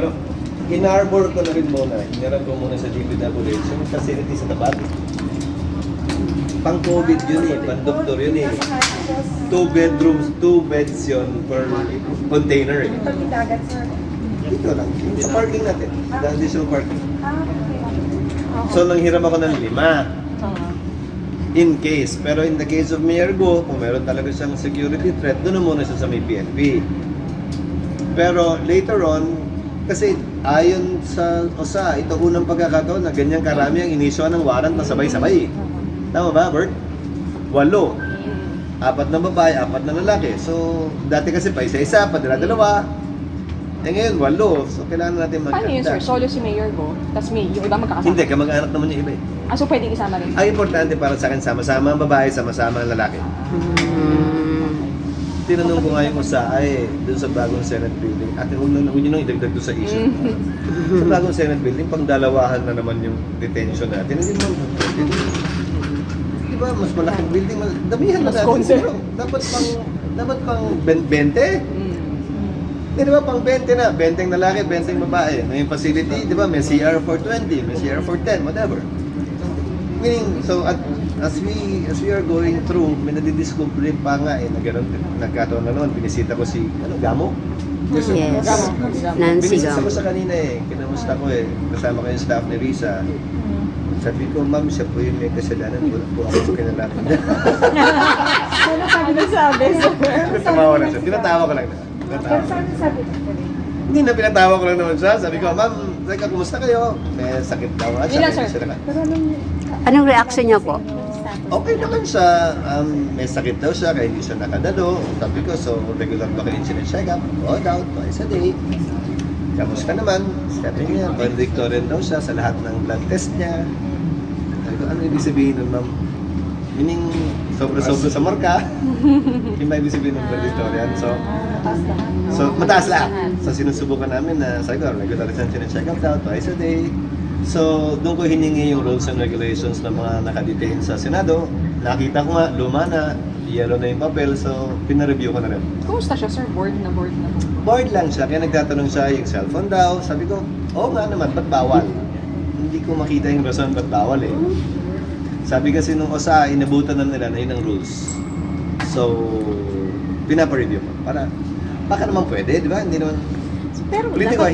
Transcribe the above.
Pero, in-arbor ko na rin muna. Hiniram ko muna sa DPWH yung facility sa tapat. Pang-COVID yun eh, pang-doktor yun eh. 2 bedrooms, 2 beds yun per container eh. Pag dagat, sir. Dito lang, sa parking natin, the additional parking. Okay. So, nanghiram ako ng 5. In case, pero in the case of Mayor Go, kung meron talaga siyang security threat, doon na muna siya sa may PNP. Pero later on, kasi ayon sa OSA, ito unang pagkakataon na ganyang karami ang inisyo ng warrant na sabay-sabay. Tama ba, Bert? 8. 4 na babae, 4 na lalaki. So, dati kasi pa isa-isa, pa dalawa. Eh ngayon, 8. So, kailangan natin Paano yun, sir? Solo si Mayor Go, tapos may yung iba magkakasama? Hindi, kamag-anak naman yung iba eh. Ah, so pwedeng isama rin? Ang importante para sa akin, sama-sama ang babae, sama-sama ang lalaki. Tinanong ko nga yung usa ay doon sa bagong Senate building. Ate, huwag nyo nang idagdag doon sa issue. Sa bagong Senate building, pang-dalawahan na naman yung detention natin. Hindi mo, di ba, mas malaking building, damihan na Mas natin. concern. Dapat pang 20? Di ba, pang 20 na. 20 lalaki, 20 babae. Ngayong facility, di ba, may CR for 20, may CR for 10, whatever. Meaning, so as we are going through, may nadidiscover pa nga eh, na gano'n, nagkataon na noon, binisita ko si, Gamo? Yes. Nancy Binisita Gam. ko sa kanina eh, kinamusta ko eh, kasama ko yung staff ni Risa. Sabi ko, ma'am, siya po yung may kasalanan, wala po ako kinalaman niya. Ano sabi, sir? Tinatawa na siya, tinatawa ko lang na. Pero saan sabi ko? Hindi na pinatawa ko lang naman siya. Sabi ko, ma'am, teka, kumusta kayo? May sakit daw. Yun lang, sir. Pero Anong reaction niyo po? Okay naman siya. May sakit daw siya, kaya hindi siya nakadalo. Sabi ko, so regular ba kayo check up? O, daw, twice a day. Kamusta naman? Sabi niya, valedictorian daw siya sa lahat ng blood test niya. Sabi ko, ano ibig sabihin nun, ma'am? Meaning, sobra-sobra sa marka. Yung ba ibig sabihin ng valedictorian? So, mataas lahat. So, sinusubukan namin na, sabi ko, regular siyang check up daw, twice a day. So, doon ko hiningi yung rules and regulations ng mga nakadetain sa Senado. Nakita ko nga, luma na, yellow na yung papel, so pinareview ko na rin. Kumusta siya, sir? Bored na bored na. Bored lang siya, kaya nagtatanong siya yung cellphone daw. Sabi ko, oo nga naman, ba't bawal? Hindi ko makita yung rason ba't bawal eh. Sabi kasi nung OSA, inabutan na nila na yun ang rules. So, pinapareview ko. Para, baka naman pwede, di ba? Hindi naman, pero ulitin ko,